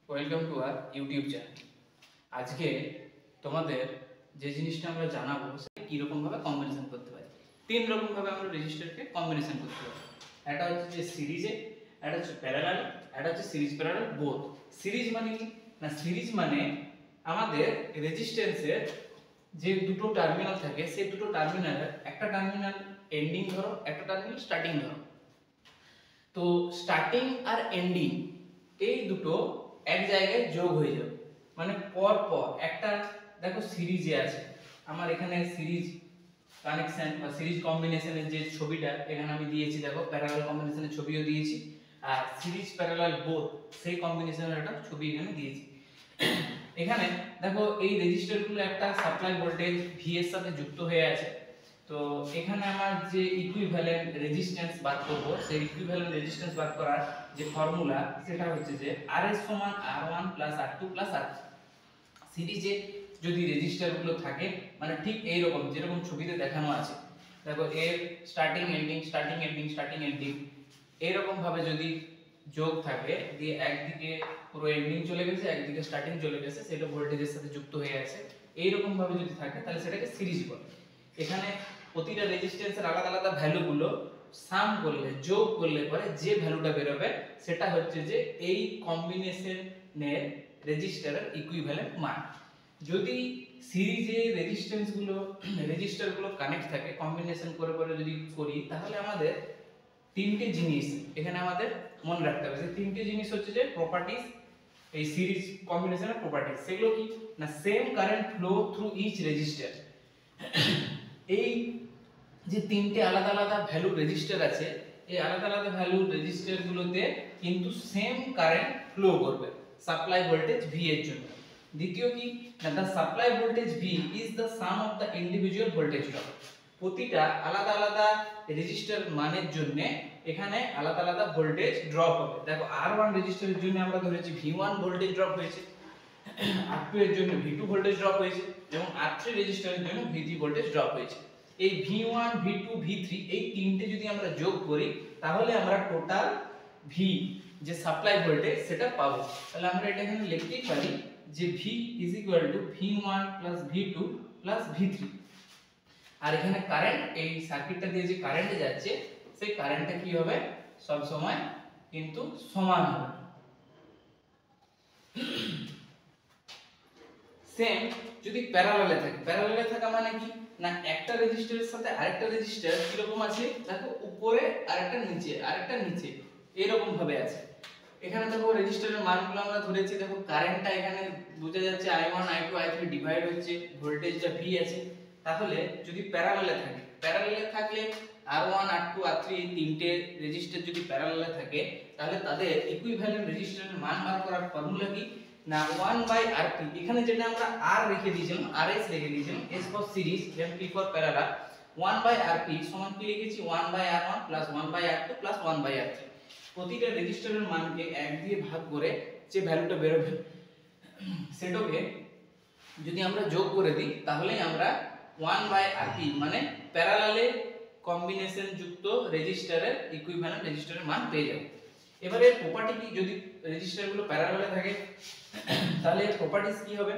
Welcome to our YouTube channel. আজকে তোমাদের যে জিনিসটা আমরা জানাবো সেটা কি রকম ভাবে কম্বিনেশন করতে পারি। তিন রকম ভাবে আমরা রেজিস্টারকে কম্বিনেশন করতে পারি। একটা হচ্ছে যে সিরিজে, একটা হচ্ছে প্যারালাল, একটা হচ্ছে সিরিজ প্যারালাল বোথ। সিরিজ মানে কি না, সিরিজ মানে আমাদের রেজিস্ট্যান্সের যে দুটো টার্মিনাল থাকে সেই দুটো টার্মিনালের একটা টার্মিনাল এন্ডিং ধরো, একটা টার্মিনাল স্টার্টিং ধরো। তো স্টার্টিং আর এন্ডিং এই দুটো এক জায়গায় যোগ হয়ে যাবে, মানে পর পর একটা। দেখো সিরিজে আছে আমার, এখানে সিরিজ কানেকশন বা সিরিজ কম্বিনেশনের যে ছবিটা এখানে আমি দিয়েছি, দেখো প্যারালাল কম্বিনেশনের ছবিও দিয়েছি, আর সিরিজ প্যারালাল বোথ সেই কম্বিনেশনের একটা ছবি এখানে দিয়েছি। এখানে দেখো এই রেজিস্টারগুলো একটা সাপ্লাই ভোল্টেজ ভি এর সাথে যুক্ত হয়ে আছে। তো এখানে আমার যে ইকুইভ্যালেন্ট রেজিস্ট্যান্স বার করব, সেই ইকুইভ্যালেন্ট রেজিস্ট্যান্স বার করার যে ফর্মুলা সেটা হচ্ছে যে RS সমান R1 R2 R3। সিরিজে যদি রেজিস্টারগুলো থাকে মানে ঠিক এই রকম যেরকম ছবিতে দেখানো আছে, দেখো এর starting ending starting ending starting ending এইরকম ভাবে যদি যোগ থাকে, দিয়ে একদিকে পুরো এন্ডিং চলে গেছে একদিকে স্টার্টিং চলে গেছে, সেটা ভোল্টেজের সাথে যুক্ত হয়ে আছে, এইরকম ভাবে যদি থাকে তাহলে সেটাকে সিরিজ বলে। এখানে প্রতিটা রেজিস্ট্যান্সের আলাদা আলাদা ভ্যালুগুলো সাম করলে, যোগ করলে পরে যে ভ্যালুটা বের হবে সেটা হচ্ছে যে এই কম্বিনেশনের রেজিস্টারের ইকুইভ্যালেন্ট মান। যদি সিরিজে রেজিস্টারগুলো কানেক্ট থাকে, কম্বিনেশন করে করে যদি করি, তাহলে আমাদের তিনটে জিনিস এখানে আমাদের মনে রাখতে হবে। সেই তিনটে জিনিস হচ্ছে যে প্রপার্টিজ, এই সিরিজ কম্বিনেশনের প্রপার্টিজ। সেগুলো কি না, same current flow through each resistor. এই যে তিনটে আলাদা আলাদা ভ্যালু রেজিস্টার আছে, এই আলাদা আলাদা ভ্যালু রেজিস্টারগুলোতে কিন্তু সেম কারেন্ট ফ্লো করবে সাপ্লাই ভোল্টেজ ভি এর জন্য। দ্বিতীয় কি না, the supply voltage V is the some of the individual voltage drop. প্রতিটা আলাদা আলাদা রেজিস্টার মানের জন্য এখানে আলাদা আলাদা ভোল্টেজ ড্রপ হবে। দেখো R1 রেজিস্টারের জন্য আমরা ধরেছি V1 ভোল্টেজ ড্রপ হয়েছে, R2 এর জন্য V2 ভোল্টেজ ড্রপ হয়েছে, এবং R3 রেজিস্টারের জন্য V3 ভোল্টেজ ড্রপ হয়েছে। এই V1 V2 V3 এই তিনটে যদি আমরা যোগ করি তাহলে আমরা টোটাল V যে সাপ্লাই ভোল্টেজ সেটা পাবো। তাহলে আমরা এটা এখানে লিখতেই পারি যে V V1 V2 V3। আর এখানে কারেন্ট, এই সার্কিটটা দিয়ে যে কারেন্ট যাচ্ছে সেই কারেন্টটা কি হবে, সব সময় কিন্তু সমান হবে। সেম যদি প্যারালালে থাকে, প্যারালালে থাকা মানে কি না, একটা রেজিস্টারের সাথে আরেকটা রেজিস্টার কিরকম আছে, দেখো উপরে আরেকটা নিচে আরেকটা নিচে এরকম ভাবে আছে। এখানে দেখো রেজিস্টারের মানগুলো আমরা ধরেছি, দেখো কারেন্টটা এখানে বোঝা যাচ্ছে I1 I2 I3 ডিভাইড হচ্ছে, ভোল্টেজটা V আছে। তাহলে যদি প্যারালালে থাকে, প্যারালালে থাকলে R1 R2 R3 এই তিনটে রেজিস্টার যদি প্যারালালে থাকে তাহলে তাদের ইকুইভ্যালেন্ট রেজিস্ট্যান্সের মান বার করার ফর্মুলা কি না, 1/Rp। এখানে যেটা আমরা R রেখে দিয়েছিলাম, RS রেখে দিয়েছিলাম, S ফর সিরিজ এবং P ফর প্যারালাল, 1/Rp সমান কি লিখেছি 1/R1 1/R2 1/R3। প্রতিটা রেজিস্টারের মানকে 1 দিয়ে ভাগ করে যে ভ্যালুটা বের হবে সেটাকে যদি আমরা যোগ করে দিই তাহলেই আমরা 1/Rp মানে প্যারালালে কম্বিনেশন যুক্ত রেজিস্টারের ইকুইভ্যালেন্ট রেজিস্টারের মান পেয়ে যাব। এবারে প্রপার্টি কি, যদি রেজিস্টারগুলো প্যারালালে থাকে তাহলে এর প্রপার্টিজ কি হবে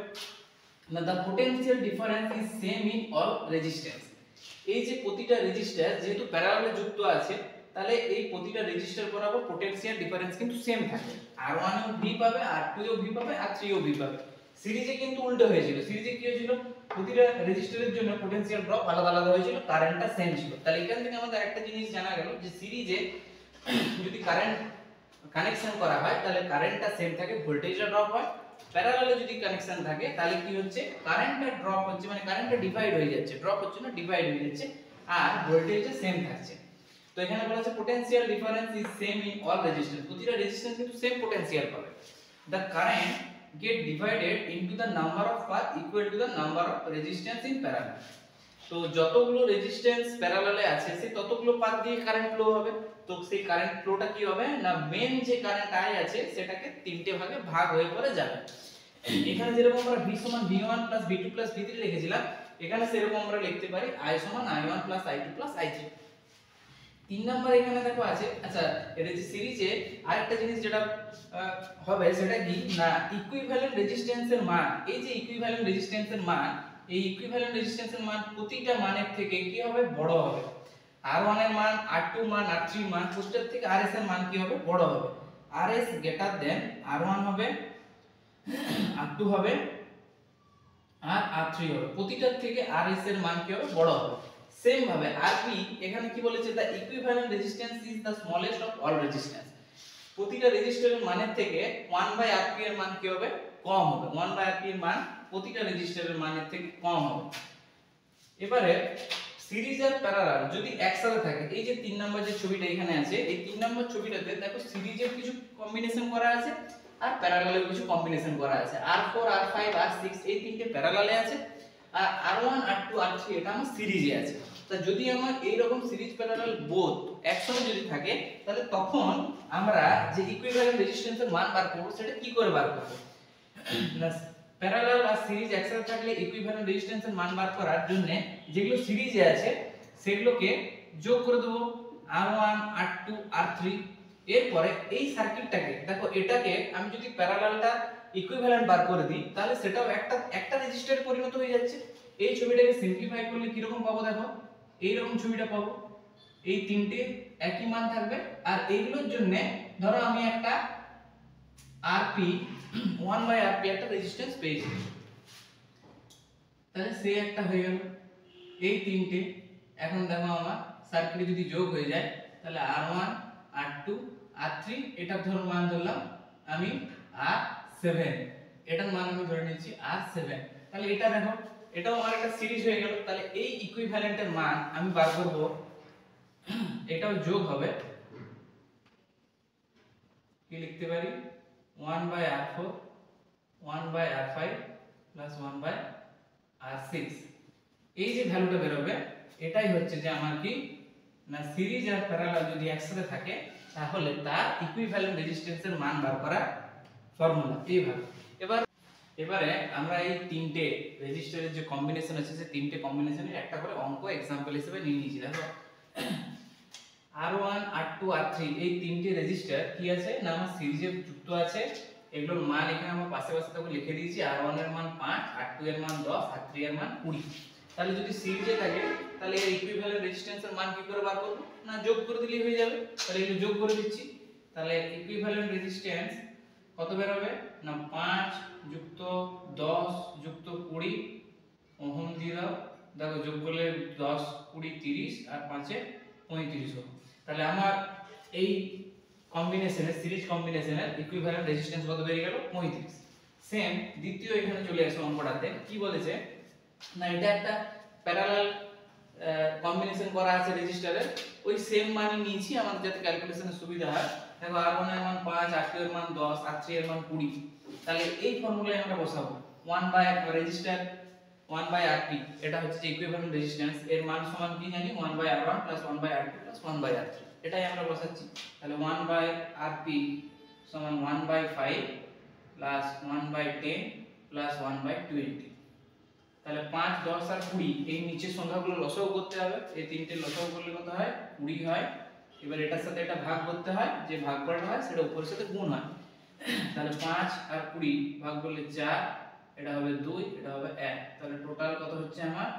না, the potential difference is same in all resistance. এই যে প্রতিটা রেজিস্টার যেহেতু প্যারালালে যুক্ত আছে, তাহলে এই প্রতিটা রেজিস্টার বরাবর পোটেনশিয়াল ডিফারেন্স কিন্তু সেম থাকে। R1 এও V পাবে, R2 এও V পাবে, R3 এও V পাবে। সিরিজে কিন্তু উল্টো হয়েছিল, সিরিজে কি হয়েছিল, প্রতিটা রেজিস্টারের জন্য পোটেনশিয়াল ড্রপ আলাদা আলাদা হয়েছিল, কারেন্টটা সেম ছিল। তাহলে এখান থেকে আমাদের একটা জিনিস জানা গেল যে সিরিজে যদি কারেন্ট কানেকশন করা হয় তাহলে কারেন্টটা সেম থাকে, ভোল্টেজটা ড্রপ হয়। প্যারালালে যদি কানেকশন থাকে তাহলে কি হচ্ছে, কারেন্টটা ড্রপ হচ্ছে, মানে কারেন্টটা ডিভাইড হয়ে যাচ্ছে, ড্রপ হচ্ছে না ডিভাইড হয়ে যাচ্ছে, আর ভোল্টেজটা সেম থাকছে। তো এখানে বলা আছে potential difference is same in all resistance, প্রতিটা রেজিস্ট্যান্স কিন্তু সেম পোটেনশিয়াল পাবে। The current get divided into the number of path equal to the number of resistance in parallel. তো যতগুলো রেজিস্ট্যান্স প্যারালালে আছে সেই ততগুলো পাথ দিয়ে কারেন্ট ফ্লো হবে। তো সেই কারেন্ট ফ্লোটা কি হবে না, মেন যে কারেন্ট I আছে সেটাকে তিনটে ভাগে ভাগ হয়ে পড়ে যাবে। এখানে যেরকম আমরা V সমান V1 V2 V3 লিখেছিলাম, এখানে সেরকম আমরা লিখতে পারি I সমান I1 I2 I3। 3 নাম্বার এখানে দেখো আছে। আচ্ছা, এটা যে সিরিজে আরেকটা জিনিস যেটা হবে সেটা কি না ইকুইভ্যালেন্ট রেজিস্ট্যান্সের মান, এই যে ইকুইভ্যালেন্ট রেজিস্ট্যান্সের মান, এই ইকুইভ্যালেন্ট রেজিস্ট্যান্সের মান প্রতিটা মানের থেকে কি হবে বড় হবে। R1 এর মান, R2 মান, R3 মান প্রত্যেক থেকে RS এর মান কি হবে বড় হবে। RS গ্রেটার দেন R1 হবে, R2 হবে আর R3 হবে, প্রতিটার থেকে RS এর মান কি হবে বড় হবে। সেম ভাবে RP এখানে কি বলেছে the equivalent resistance is the smallest of all resistance, প্রতিটা রেজিস্টরের মানের থেকে 1/RP এর মান কি হবে কম হবে, 1/RP এর মান প্রতিটা রেজিস্টরের মানের থেকে কম হবে। এবারে সিরিজ আর প্যারালাল যদি একসাথে থাকে, এই যে 3 নম্বর যে ছবিটা এখানে আছে, এই 3 নম্বর ছবিটাতে দেখো সিরিজের কিছু কম্বিনেশন করা আছে আর প্যারালালের কিছু কম্বিনেশন করা আছে। R4 R5 R6 এই তিনটে প্যারালালে আছে আর R1 R2 R3 এটা আমার সিরিজে আছে। তা যদি আমার এই রকম সিরিজ প্যারালাল বোথ একসাথে যদি থাকে তাহলে তখন আমরা যে ইকুইভ্যালেন্ট রেজিস্ট্যান্সের মান বার করব সেটা কি করে বার করব না প্যারালাল আর সিরিজ একসাথে থাকলে ইকুইভ্যালেন্ট রেজিস্ট্যান্সের মান বার করার জন্য যেগুলো সিরিজে আছে সেগুলোকে যোগ করে দেব R1 R2 R3। এরপরে এই সার্কিটটাকে দেখো, এটাকে আমি যদি প্যারালালটা ইকুইভ্যালেন্ট বার করে দিই তাহলে সেটাও একটা রেজিস্টারে পরিণত হয়ে যাচ্ছে। এই ছবিটাকে সিম্পলিফাই করলে কি রকম পাবো দেখো, এই রকম ছবিটা পাবো, এই তিনটে একই মান থাকবে। আর এইগুলোর জন্য ধরো আমি একটা RP 1/RP একটা রেজিস্ট্যান্স পেয়েছি, তাহলে সে একটা হয়ে গেল। এই তিনটে এখন দেখো আমার সার্কিটে যদি যোগ হয়ে যায় তাহলে R1 R2 R3 এটার ধরো মান ধরলাম আমি R7, এটার মান আমি ধরে নিচ্ছি R7। তাহলে এটা দেখো, এটাও আমার একটা সিরিজ হয়ে গেল। তাহলে এই ইকুইভ্যালেন্টের মান আমি বার করব, এটাও যোগ হবে, কি লিখতে পারি 1/R4 1/R5 প্লাস 1/R6। এই যে ভ্যালুটা বের হবে এটাই হচ্ছে যে আমার কি না সিরিজ আর প্যারালাল যদি একসাথে থাকে তাহলে তার ইকুইভ্যালেন্ট রেজিস্ট্যান্সের মান বার করা ফর্মুলা এইভাবে। এবারে আমরা এই তিনটে রেজিস্টারের যে কম্বিনেশন আছে সেই তিনটে কম্বিনেশনের একটা করে অঙ্ক एग्जांपल হিসেবে নিয়ে নিয়েছি। দেখো R1 R2 R3 এই তিনটে রেজিস্টার কি আছে না আমার সিরিজে যুক্ত আছে। এগুলোর মান এখানে আমরা পাশে পাশে তাকে লিখে দিয়েছি, R1 এর মান 5, R2 এর মান 10, R3 এর মান 20। তাহলে যদি সিরিজে থাকে তাহলে এর ইকুইভ্যালেন্ট রেজিস্ট্যান্সের মান কি করে বার করব না যোগ করে দিলেই হয়ে যাবে। তাহলে এগুলো যোগ করে দিচ্ছি, তাহলে ইকুইভ্যালেন্ট রেজিস্ট্যান্স কত বের হবে না 5 যুক্ত 10 যুক্ত 20 ওহম দিয়ে দাও। দেখো যোগ করলে 10 20 30 আর 5 এ 35 ওহম। তাহলে আমার এই কম্বিনেশনের সিরিজ কম্বিনেশনের ইকুইভ্যালেন্ট রেজিস্ট্যান্স কত বেরিয়ে গেল 35। সেম দ্বিতীয় এখানে চলে আসে অঙ্কটাতে কি বলেছে না এটা একটা প্যারালাল কম্বিনেশন করা আছে রেজিস্টারের, ওই সেম মানই নিয়েছি আমাদের যাতে ক্যালকুলেশনের সুবিধা হয়। দেখো R1 এর মান 5, R2 এর মান 10, R3 এর মান 20। তাহলে এই ফর্মুলায় আমরা বসাবো 1 বাই রেজিস্টার 1/RP এটা হচ্ছে যে ইকুইভ্যালেন্ট রেজিস্ট্যান্স, এর মান সমান কি জানি 1/R1 1/R2 1/R3, এটাই আমরা বসাচ্ছি। তাহলে 1/RP সমান 1/5 1/10 1/20। তাহলে 5 10 আর 20 এই নিচের সংখ্যাগুলো লসাগু করতে হবে, এই তিনটে লসাগু করলে কত হয় 20 হয়। এবার এটার সাথে এটা ভাগ করতে হয়, যে ভাগফলটা হয় সেটা উপরের সাথে গুণ হয়। তাহলে 5 আর 20 ভাগ করলে 4, এটা হবে 2, এটা হবে 1। তাহলে টোটাল কত হচ্ছে আমার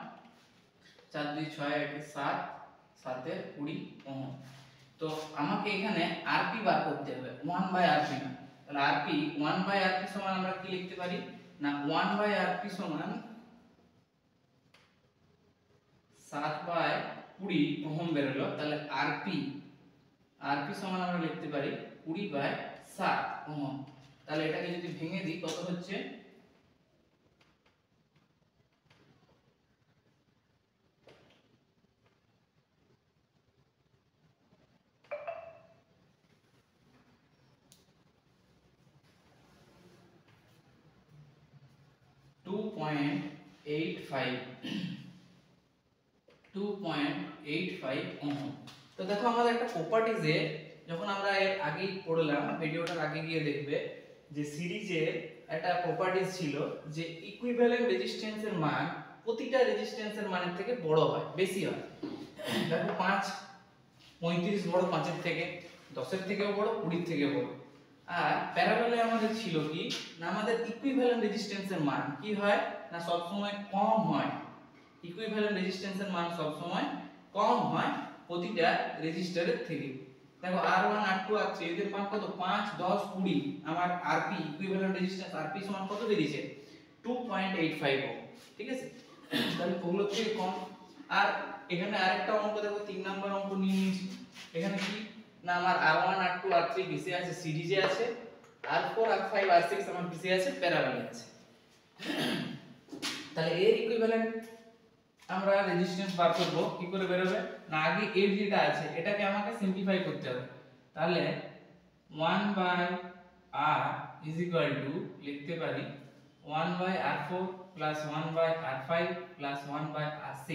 4 2 6 1 7, 7 এর 20 ওহম। তো আমাকে এখানে RP বার করতে হবে 1/RP না। তাহলে RP 1/RP সমান আমরা কি লিখতে পারি না 1/RP সমান 7/20 ওহম বের হলো। তাহলে RP সমান আমরা লিখতে পারি 20/7 ওহম। তাহলে এটাকে যদি ভেঙে দিই কত হচ্ছে 2.85 ওহম। তো দেখো আমাদের একটা প্রপার্টিজে যখন আমরা এর আগেই পড়লাম, ভিডিওটার আগে গিয়ে দেখবে যে সিরিজের একটা প্রপার্টিজ ছিল যে ইকুইভ্যালেন্ট রেজিস্ট্যান্সের মান প্রতিটা রেজিস্ট্যান্সের মানের থেকে বড় হয়, বেশি হয়। দেখো 5 35 বড় 5 এর থেকে, 10 এর থেকেও বড়, 20 এর থেকেও বড়। আর প্যারালালে আমাদের ছিল কি না আমাদের ইকুইভ্যালেন্ট রেজিস্ট্যান্সের মান কি হয় না সব সময় কম হয়। ইকুইভ্যালেন্ট রেজিস্ট্যান্সের মান সব সময় কম হয় প্রতিটা রেজিস্টারের থেকে। দেখো R1 R2 R3 এদের মান কত 5 10 20। আমার Rp ইকুইভ্যালেন্ট রেজিস্ট্যান্স Rp সমান কত বেরিয়েছে 2.85 ওহম। ঠিক আছে, তাহলে ওগুলো থেকে কম। আর এখানে আরেকটা অঙ্ক দেখো 3 নাম্বার অঙ্ক নিয়ে নিয়েছি। এখানে কি না আমার R1 R2 R3 কিসে আছে সিরিজে আছে, R4 R5 R6 আমার কিসে আছে প্যারালালে আছে। তাহলে এর ইকুইভ্যালেন্ট আমরা রেজিস্ট্যান্স বার করব কি করে বের হবে না আগে এর যেটা আছে এটাকে আমাকে সিম্পলিফাই করতে হবে। তাহলে 1/r লিখতে পারি 1/r4 + 1/r5 + 1/r6।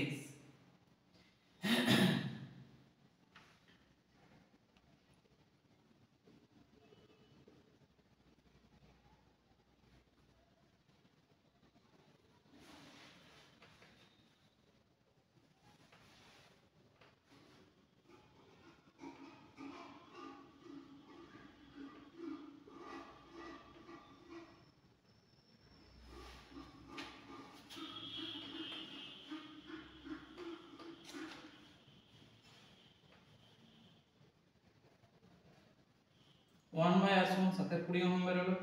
1/r সমান 7 এর 20 ওহম বের হলো।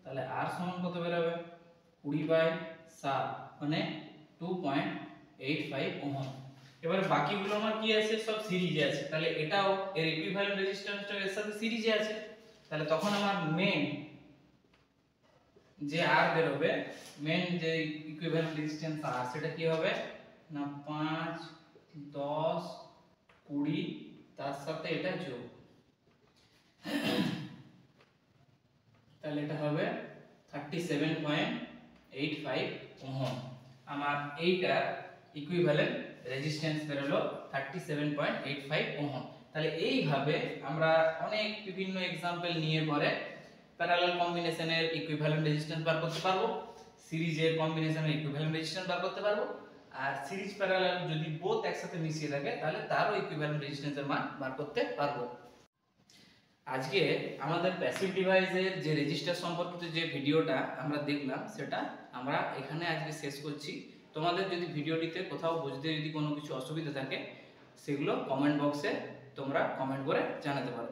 তাহলে r সমান কত বের হবে 20/7 মানে 2.85 ওহম। এবারে বাকিগুলো আমার কি আছে সব সিরিজে আছে, তাহলে এটাও এর ইকুইভ্যালেন্ট রেজিস্ট্যান্সটা এর সাথে সিরিজে আছে। তাহলে তখন আমার মেন যে r বের হবে, মেন যে ইকুইভ্যালেন্ট রেজিস্ট্যান্স r সেটা কি হবে না 5 10 20 তার সাথে এটা যোগ, তাহলে এটা হবে 37.85 ওহম। আমার এইটা ইকুইভ্যালেন্ট রেজিস্ট্যান্স বের হলো 37.85 ওহম। তাহলে এইভাবে আমরা অনেক বিভিন্ন एग्जांपल নিয়ে পরে প্যারালাল কম্বিনেশনের ইকুইভ্যালেন্ট রেজিস্ট্যান্স বার করতে পারবো, সিরিজের কম্বিনেশনের ইকুইভ্যালেন্ট রেজিস্ট্যান্স বার করতে পারবো, আর সিরিজ প্যারালাল যদি বোথ একসাথে মিশিয়ে থাকে তাহলে তারও ইকুইভ্যালেন্ট রেজিস্ট্যান্সের মান বার করতে পারবো। আজকে আমাদের প্যাসিভ ডিভাইসের যে রেজিস্টার সম্পর্কিত যে ভিডিওটা আমরা দেখলাম সেটা আমরা এখানে আজকে শেষ করছি। তোমাদের যদি ভিডিওটিতে কোথাও বুঝতে যদি কোনো কিছু অসুবিধা থাকে সেগুলো কমেন্ট বক্সে তোমরা কমেন্ট করে জানাতে পারো।